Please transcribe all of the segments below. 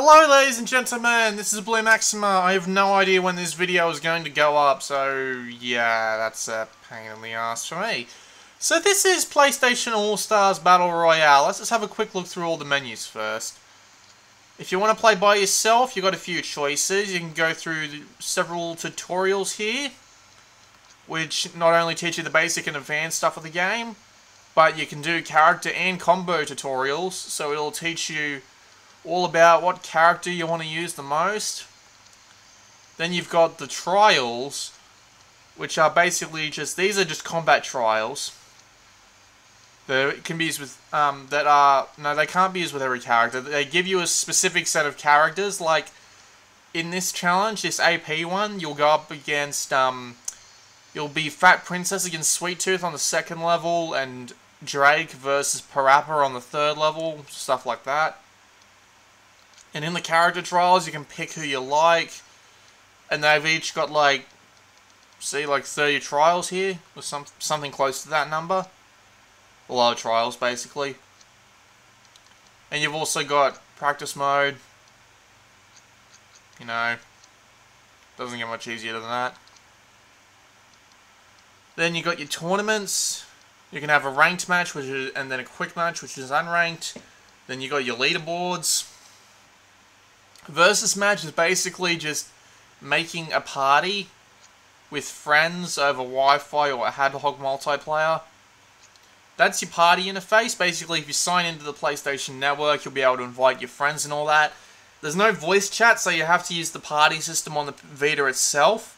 Hello ladies and gentlemen, this is BlueMaxima. I have no idea when this video is going to go up, so yeah, that's a pain in the ass for me. So this is PlayStation All-Stars Battle Royale. Let's just have a quick look through all the menus first. If you want to play by yourself, you've got a few choices. You can go through several tutorials here, which not only teach you the basic and advanced stuff of the game, but you can do character and combo tutorials, so it'll teach you all about what character you want to use the most. Then you've got the trials, which are basically these are just combat trials. They can be used with, they can't be used with every character. They give you a specific set of characters, like in this challenge, this AP one, you'll go up against, you'll be Fat Princess against Sweet Tooth on the 2nd level, and Drake versus Parappa on the 3rd level, stuff like that. And in the character trials, you can pick who you like, and they've each got like 30 trials here, or something close to that number. A lot of trials, basically. And you've also got practice mode. You know, doesn't get much easier than that. Then you got your tournaments. You can have a ranked match, and then a quick match, which is unranked. Then you got your leaderboards. Versus match is basically just making a party with friends over Wi-Fi or ad hoc multiplayer. That's your party interface. Basically, if you sign into the PlayStation Network, you'll be able to invite your friends and all that. There's no voice chat, so you have to use the party system on the Vita itself.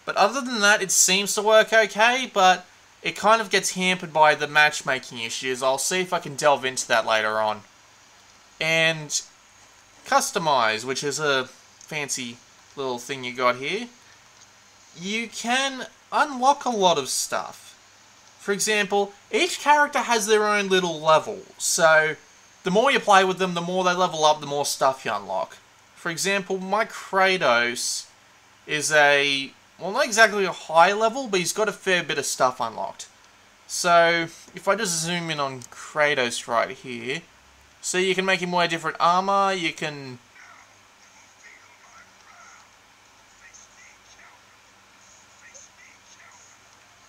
But other than that, it seems to work okay, but it kind of gets hampered by the matchmaking issues. I'll see if I can delve into that later on. And customize, which is a fancy little thing you got here. You can unlock a lot of stuff. For example, each character has their own little level, so the more you play with them, the more they level up, the more stuff you unlock. For example, my Kratos is well, not exactly a high level, but he's got a fair bit of stuff unlocked. So, if I just zoom in on Kratos right here, so you can make him wear different armor, you can...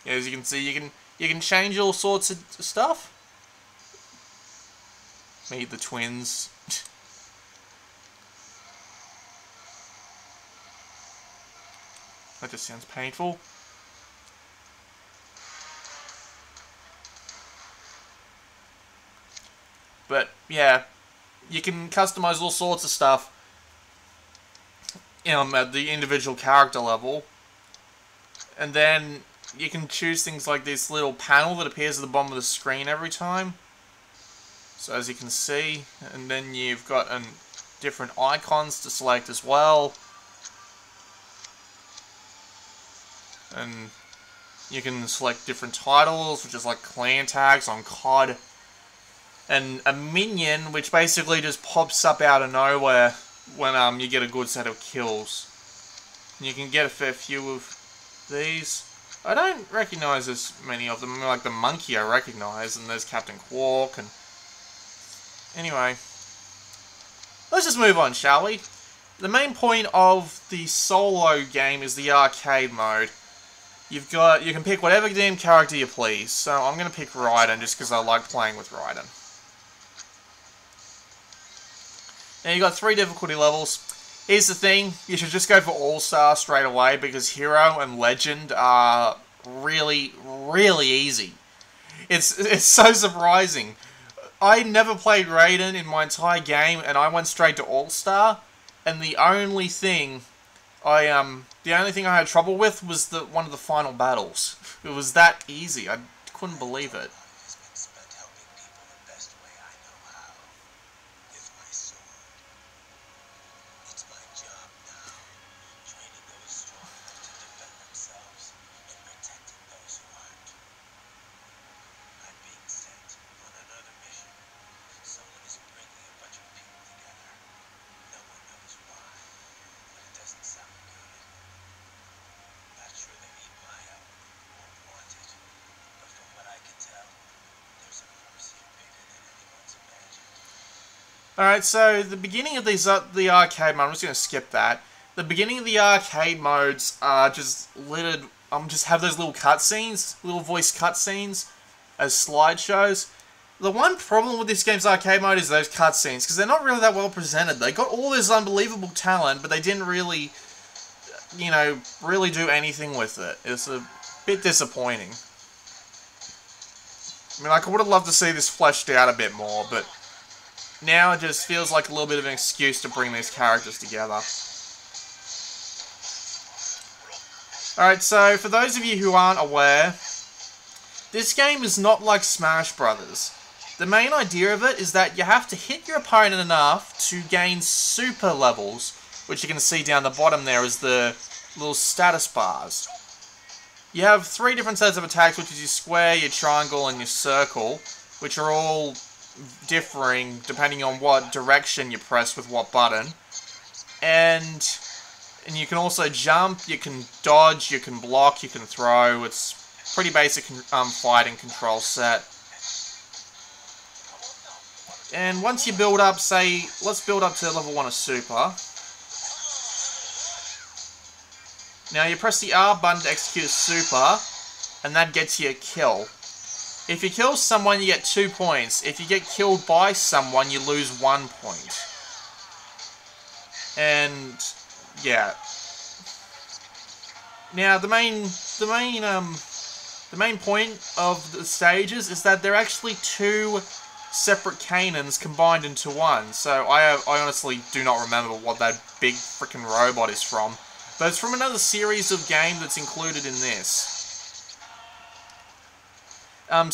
As you can see, you can change all sorts of stuff. Meet the twins. That just sounds painful. But, yeah, you can customize all sorts of stuff at the individual character level. And then you can choose things like this little panel that appears at the bottom of the screen every time. So as you can see, and then you've got different icons to select as well. And you can select different titles, which is like clan tags on COD. And a minion, which basically just pops up out of nowhere when you get a good set of kills. And you can get a fair few of these. I don't recognise as many of them. Like the monkey I recognise, and there's Captain Quark, and... Anyway. Let's just move on, shall we? The main point of the solo game is the arcade mode. You can pick whatever damn character you please. So I'm going to pick Raiden, just because I like playing with Raiden. Now you've got 3 difficulty levels. Here's the thing, you should just go for All-Star straight away, because Hero and Legend are really, really easy. It's so surprising. I never played Raiden in my entire game, and I went straight to All-Star, and the only thing I had trouble with was one of the final battles. It was that easy. I couldn't believe it. Alright, so the beginning of these the arcade mode, I'm just going to skip that. The beginning of the arcade modes are just littered, just have those little cutscenes, little voice cutscenes as slideshows. The one problem with this game's arcade mode is those cutscenes, because they're not really that well presented. They got all this unbelievable talent, but they didn't really, you know, really do anything with it. It's a bit disappointing. I mean, like, I would have loved to see this fleshed out a bit more, but now it just feels like a little bit of an excuse to bring these characters together. Alright, so for those of you who aren't aware, this game is not like Smash Brothers. The main idea of it is that you have to hit your opponent enough to gain super levels, which you can see down the bottom there as the little status bars. You have 3 different sets of attacks, which is your square, your triangle, and your circle, which are all differing depending on what direction you press with what button. And you can also jump, you can dodge, you can block, you can throw. It's pretty basic fighting control set. And once you build up, say, let's build up to level 1 of Super. Now you press the R button to execute a Super, and that gets you a kill. If you kill someone, you get 2 points. If you get killed by someone, you lose 1 point. And yeah. Now the main point of the stages is that they're actually 2 separate cannons combined into one. So I honestly do not remember what that big freaking robot is from, but it's from another series of game that's included in this. One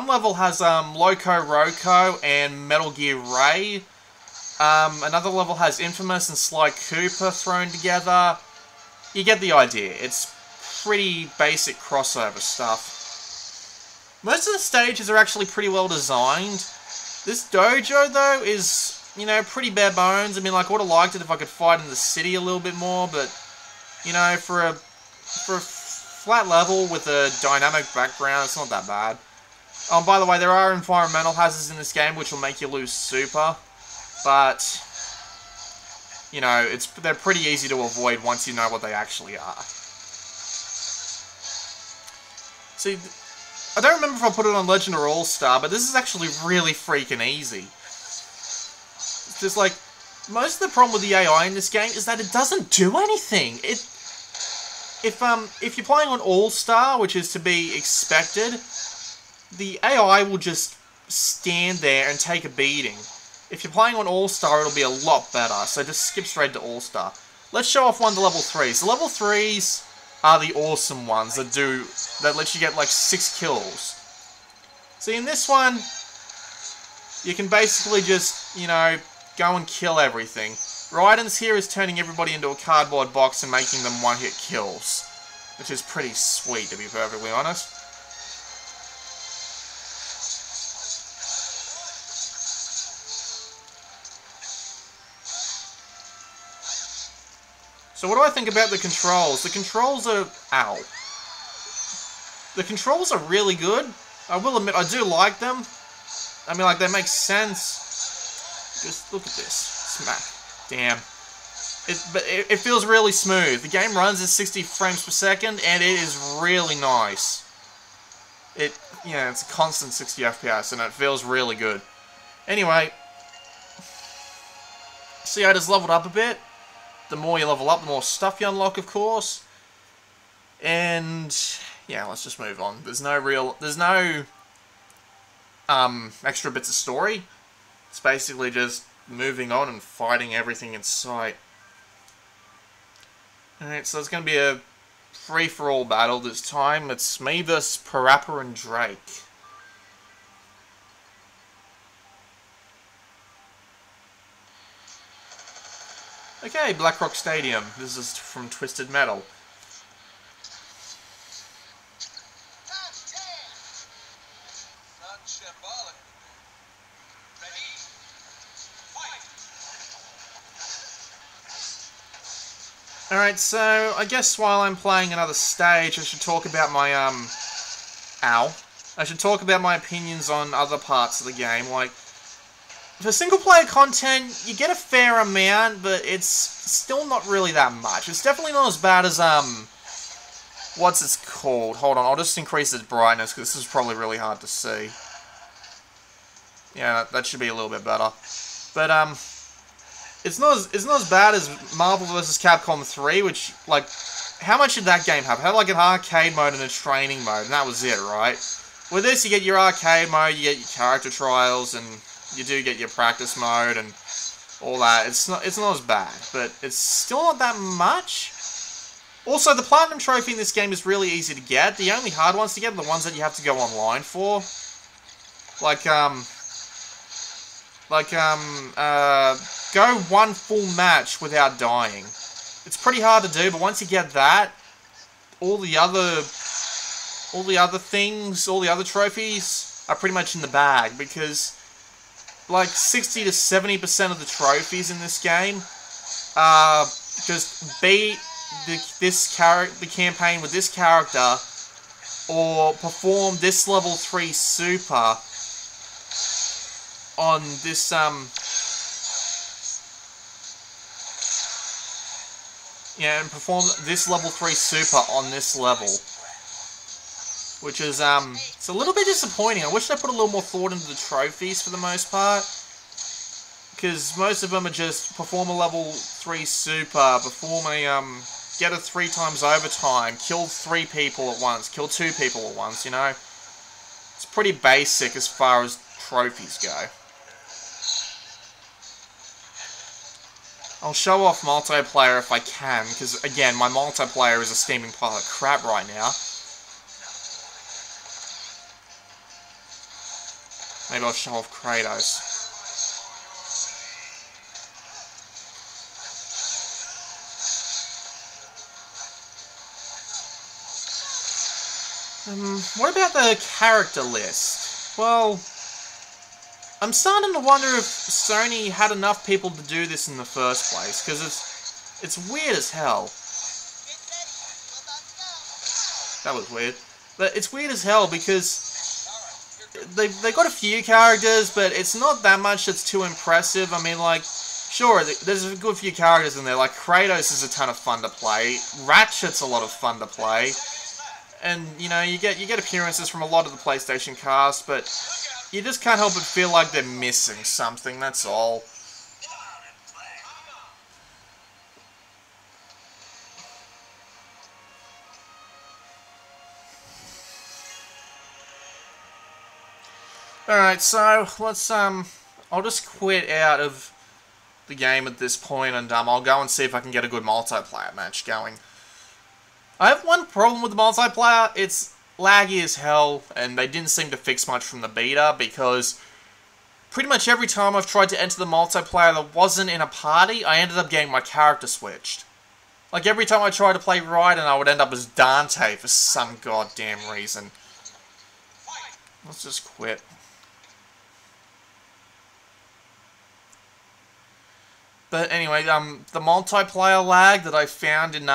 level has Loco Roco and Metal Gear Ray. Another level has Infamous and Sly Cooper thrown together. You get the idea. It's pretty basic crossover stuff. Most of the stages are actually pretty well designed. This dojo, though, is, you know, pretty bare bones. I mean, like, I would have liked it if I could fight in the city a little bit more, but, you know, for a flat level with a dynamic background, it's not that bad. By the way, there are environmental hazards in this game which will make you lose super, but, you know, they're pretty easy to avoid once you know what they actually are. See, I don't remember if I put it on Legend or All-Star, but this is actually really freaking easy. It's just like, most of the problem with the AI in this game is that it doesn't do anything. If you're playing on All-Star, which is to be expected, the AI will just stand there and take a beating. If you're playing on All-Star, it'll be a lot better, so just skip straight to All-Star. Let's show off one of the level 3s. The level 3s are the awesome ones that let you get like 6 kills. See, in this one, you can basically just, you know, go and kill everything. Raiden's here is turning everybody into a cardboard box and making them one-hit kills, which is pretty sweet, to be perfectly honest. So what do I think about the controls? The controls are... Ow. The controls are really good. I will admit, I do like them. I mean, like, they make sense. Just look at this. Smack. Damn. It feels really smooth. The game runs at 60 frames per second, and it is really nice. Yeah, it's a constant 60 FPS, and it feels really good. Anyway. See, I just leveled up a bit. The more you level up, the more stuff you unlock, of course. And yeah, let's just move on. There's no extra bits of story. It's basically just moving on and fighting everything in sight. Alright, so it's going to be a free-for-all battle this time. It's me versus Parappa and Drake. Okay, Blackrock Stadium. This is from Twisted Metal. Alright, so I guess while I'm playing another stage, I should talk about my, I should talk about my opinions on other parts of the game, like, for single-player content, you get a fair amount, but it's still not really that much. It's definitely not as bad as, what's it called? Hold on, I'll just increase its brightness, because this is probably really hard to see. Yeah, that should be a little bit better. But, it's not as bad as Marvel vs. Capcom 3, which, like, how much did that game have? It had, like, an arcade mode and a training mode, and that was it, right? With this, you get your arcade mode, you get your character trials, and you do get your practice mode, and all that. It's not as bad, but it's still not that much. Also, the Platinum Trophy in this game is really easy to get. The only hard ones to get are the ones that you have to go online for. Go one full match without dying. It's pretty hard to do, but once you get that, all the other trophies are pretty much in the bag, because like 60 to 70% of the trophies in this game are just beat the campaign with this character, or perform this level 3 super on this and perform this level 3 super on this level. Which is, it's a little bit disappointing. I wish they put a little more thought into the trophies for the most part. Because most of them are just perform a level 3 super, perform a, get a 3 times overtime, kill 3 people at once, kill 2 people at once, you know? It's pretty basic as far as trophies go. I'll show off multiplayer if I can, because again, my multiplayer is a steaming pile of crap right now. Maybe I'll show off Kratos. What about the character list? Well, I'm starting to wonder if Sony had enough people to do this in the first place, because it's weird as hell. That was weird. But it's weird as hell because they got a few characters, but it's not that much that's too impressive. I mean, like, sure, there's a good few characters in there. Like, Kratos is a ton of fun to play. Ratchet's a lot of fun to play. And, you know, you get appearances from a lot of the PlayStation cast, but you just can't help but feel like they're missing something, that's all. Alright, so, let's, I'll just quit out of the game at this point, and, I'll go and see if I can get a good multiplayer match going. I have one problem with the multiplayer. It's laggy as hell, and they didn't seem to fix much from the beta, because pretty much every time I've tried to enter the multiplayer that wasn't in a party, I ended up getting my character switched. Like, every time I tried to play Raiden, I would end up as Dante for some goddamn reason. Let's just quit. But anyway, the multiplayer lag that I found in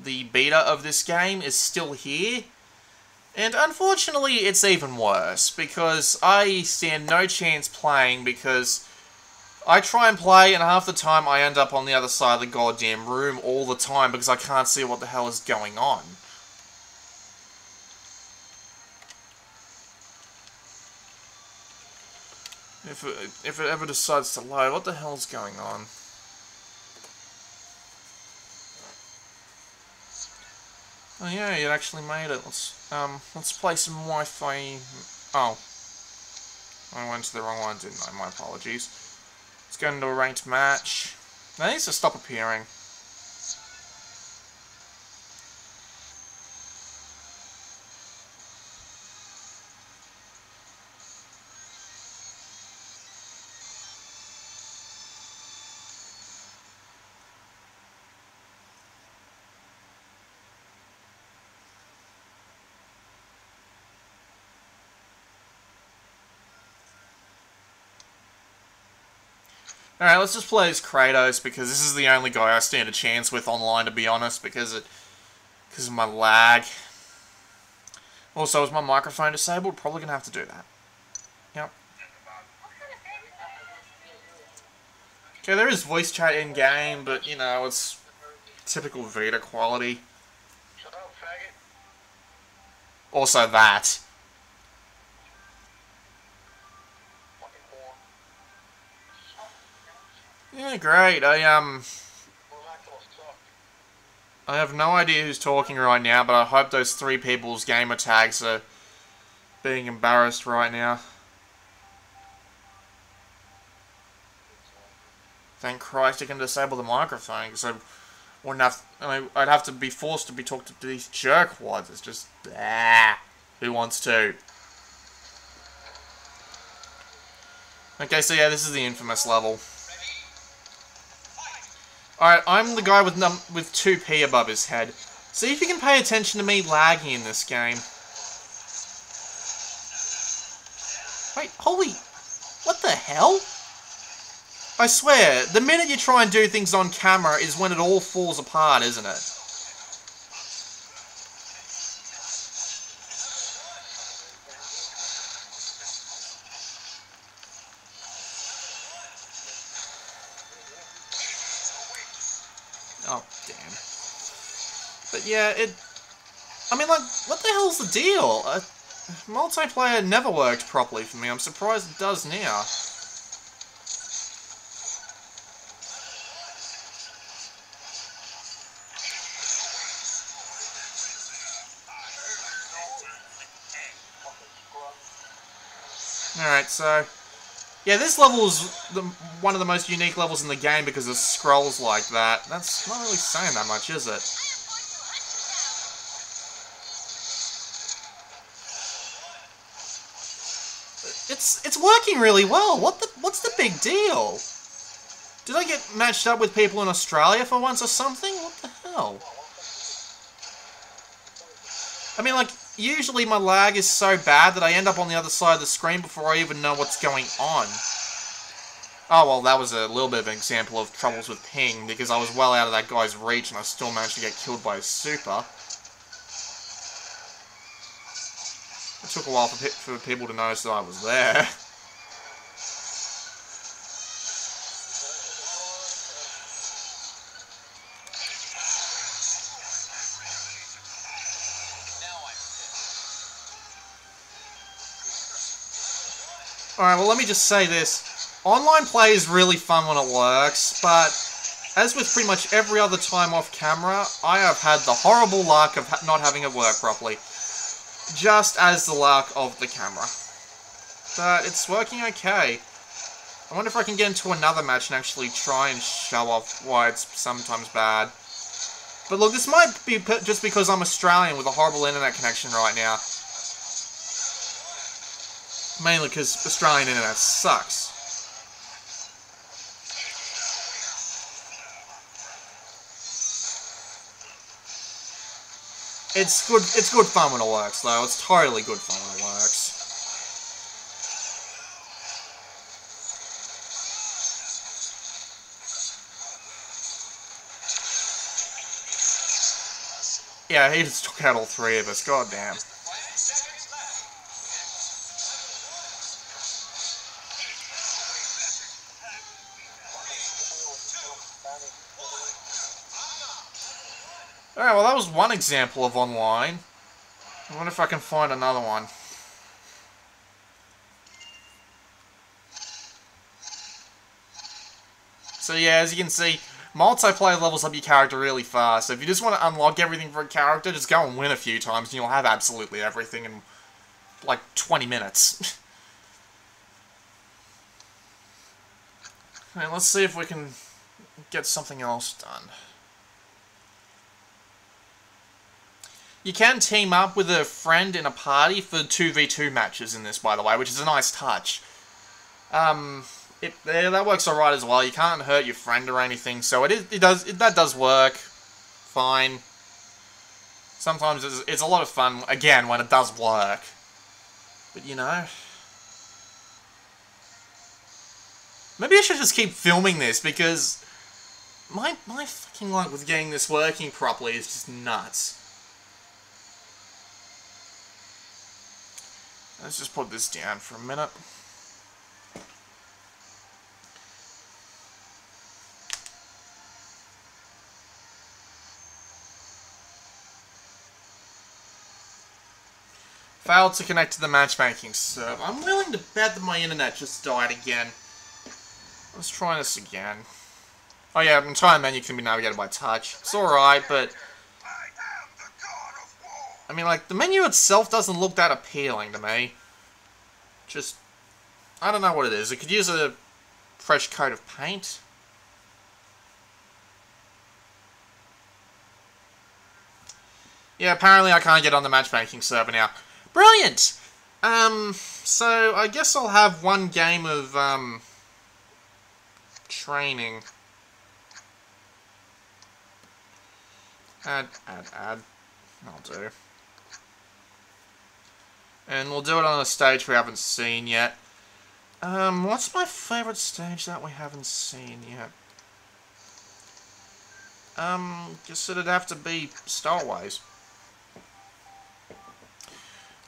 the beta of this game is still here. And unfortunately, it's even worse, because I stand no chance playing, because I try and play, and half the time I end up on the other side of the goddamn room all the time, because I can't see what the hell is going on. If it ever decides to load, what the hell's going on? Oh yeah, it actually made it. Let's play some Wi-Fi. Oh, I went to the wrong one, didn't I? My apologies. Let's go into a ranked match. That needs to stop appearing. Alright, let's just play as Kratos, because this is the only guy I stand a chance with online, to be honest, because of my lag. Also, is my microphone disabled? Probably gonna have to do that. Okay, there is voice chat in-game, but, you know, it's typical Vita quality. Shut up, faggot. Also that. Fucking whore. Yeah, great. BlueMaxima sucked. I have no idea who's talking right now, but I hope those 3 people's gamer tags are being embarrassed right now. Thank Christ I can disable the microphone, because I wouldn't have. I'd have to be forced to be talking to these jerkwads. It's just, who wants to? Okay, so yeah, this is the infamous level. Alright, I'm the guy with 2p above his head. See if you can pay attention to me lagging in this game. Wait, holy... What the hell? I swear, the minute you try and do things on camera is when it all falls apart, isn't it? Oh, damn. But yeah, I mean, like, what the hell's the deal? Multiplayer never worked properly for me. I'm surprised it does now. Alright, so... Yeah, this level is one of the most unique levels in the game because of scrolls like that. That's not really saying that much, is it? It's working really well. What's the big deal? Did I get matched up with people in Australia for once or something? What the hell? I mean, like, usually my lag is so bad that I end up on the other side of the screen before I even know what's going on. Oh, well, that was a little bit of an example of troubles with ping, because I was well out of that guy's reach and I still managed to get killed by a super. It took a while for people to notice that I was there. Alright, well, let me just say this. Online play is really fun when it works, but as with pretty much every other time off camera, I have had the horrible luck of not having it work properly. Just as the luck of the camera. But it's working okay. I wonder if I can get into another match and actually try and show off why it's sometimes bad. But look, this might be just because I'm Australian with a horrible internet connection right now. Mainly because Australian internet sucks. It's good fun when it works, though. It's totally good fun when it works. Yeah, he just took out all 3 of us, god damn. Alright, well that was one example of online. I wonder if I can find another one. So yeah, as you can see, multiplayer levels up your character really fast. So if you just want to unlock everything for a character, just go and win a few times and you'll have absolutely everything in like 20 minutes. Alright, let's see if we can get something else done. You can team up with a friend in a party for 2v2 matches in this, by the way, which is a nice touch. That works alright as well. You can't hurt your friend or anything, so that does work fine. Sometimes it's a lot of fun, again, when it does work. But, you know... Maybe I should just keep filming this, because... My fucking luck with getting this working properly is just nuts. Let's just put this down for a minute. Failed to connect to the matchmaking server. I'm willing to bet that my internet just died again. Let's try this again. Oh yeah, the entire menu can be navigated by touch. It's alright, but... I mean, like, the menu itself doesn't look that appealing to me. Just... I don't know what it is. It could use a fresh coat of paint. Yeah, apparently I can't get on the matchmaking server now. Brilliant! So I guess I'll have one game of, training. Add. I'll do. And we'll do it on a stage we haven't seen yet. What's my favourite stage that we haven't seen yet? Guess it'd have to be Starways.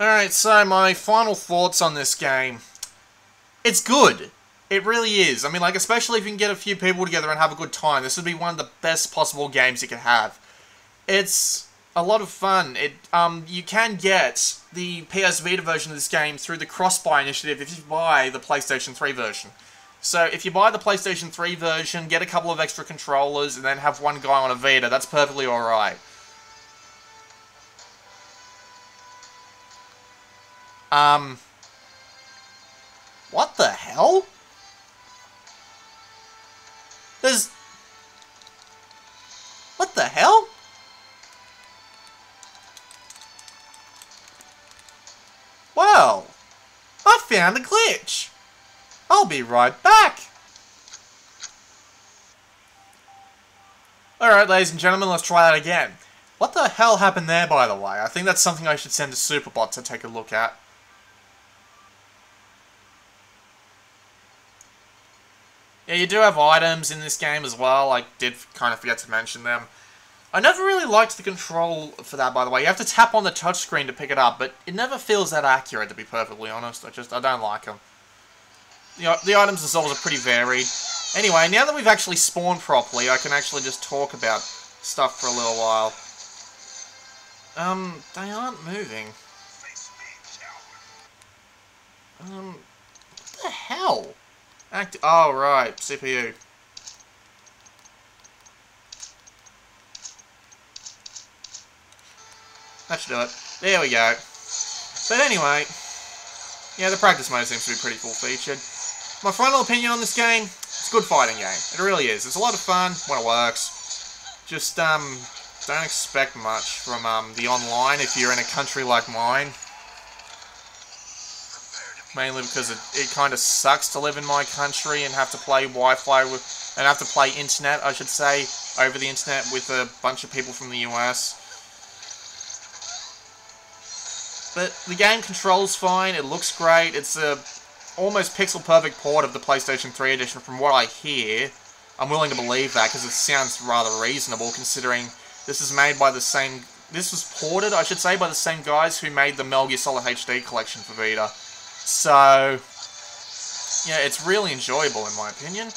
Alright, so my final thoughts on this game. It's good. It really is. I mean, like, especially if you can get a few people together and have a good time, this would be one of the best possible games you could have. It's a lot of fun. You can get the PS Vita version of this game through the cross-buy initiative if you buy the PlayStation 3 version. So, if you buy the PlayStation 3 version, get a couple of extra controllers, and then have one guy on a Vita, that's perfectly alright. What the hell? What the hell? Well, I found a glitch. I'll be right back. Alright, ladies and gentlemen, let's try that again. What the hell happened there, by the way? I think that's something I should send to Superbot to take a look at. Yeah, you do have items in this game as well. I did kind of forget to mention them. I never really liked the control for that, by the way. You have to tap on the touchscreen to pick it up, but it never feels that accurate, to be perfectly honest. I don't like them. The items themselves are pretty varied. Anyway, now that we've actually spawned properly, I can actually just talk about stuff for a little while. They aren't moving. What the hell? Oh, right, CPU. That should do it. There we go. But anyway, yeah, the practice mode seems to be pretty full-featured. My final opinion on this game, it's a good fighting game. It really is. It's a lot of fun when it works. Just, don't expect much from, the online if you're in a country like mine. Mainly because it kind of sucks to live in my country and have to play Wi-Fi with, and have to play internet, I should say, over the internet with a bunch of people from the US. But the game controls fine, it looks great, it's a almost pixel-perfect port of the PlayStation 3 edition from what I hear. I'm willing to believe that because it sounds rather reasonable considering this is made by the same... This was ported, I should say, by the same guys who made the Metal Gear Solid HD collection for Vita. So, yeah, it's really enjoyable in my opinion.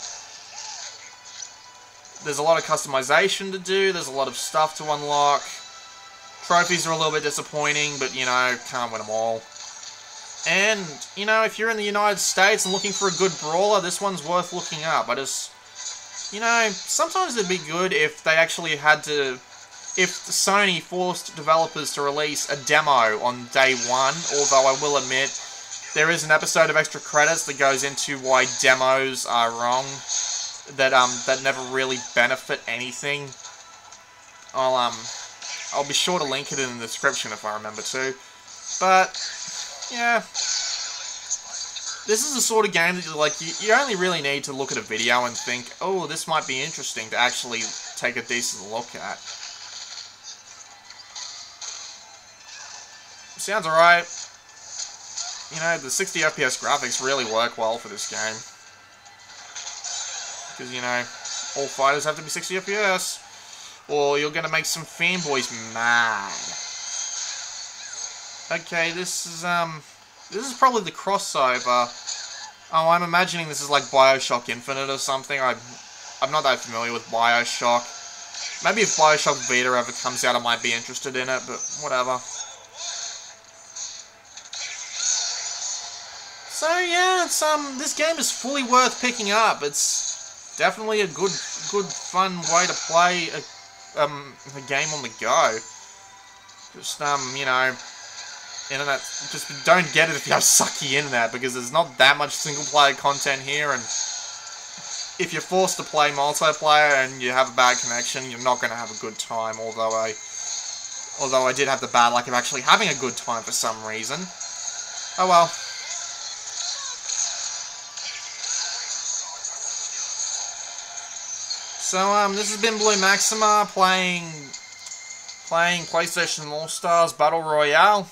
There's a lot of customization to do, there's a lot of stuff to unlock. Trophies are a little bit disappointing, but, you know, can't win them all. And, you know, if you're in the United States and looking for a good brawler, this one's worth looking up. You know, sometimes it'd be good if they actually had to... If Sony forced developers to release a demo on day one, although I will admit, there is an episode of Extra Credits that goes into why demos are wrong, that never really benefit anything. I'll be sure to link it in the description if I remember to. But, yeah. This is the sort of game that you only really need to look at a video and think, oh, this might be interesting to actually take a decent look at. Sounds alright. You know, the 60 FPS graphics really work well for this game. Because, you know, all fighters have to be 60 FPS. Or you're going to make some fanboys mad. Okay, this is probably the crossover. Oh, I'm imagining this is like Bioshock Infinite or something. I'm not that familiar with Bioshock. Maybe if Bioshock Vita ever comes out, I might be interested in it, but whatever. So yeah, it's this game is fully worth picking up. It's definitely a good, fun way to play a game on the go. Just you know, internet. Just don't get it if you have sucky internet, because there's not that much single player content here, and if you're forced to play multiplayer and you have a bad connection, you're not going to have a good time. Although I did have the bad luck of actually having a good time for some reason. Oh well. So this has been BlueMaxima playing PlayStation All-Stars Battle Royale.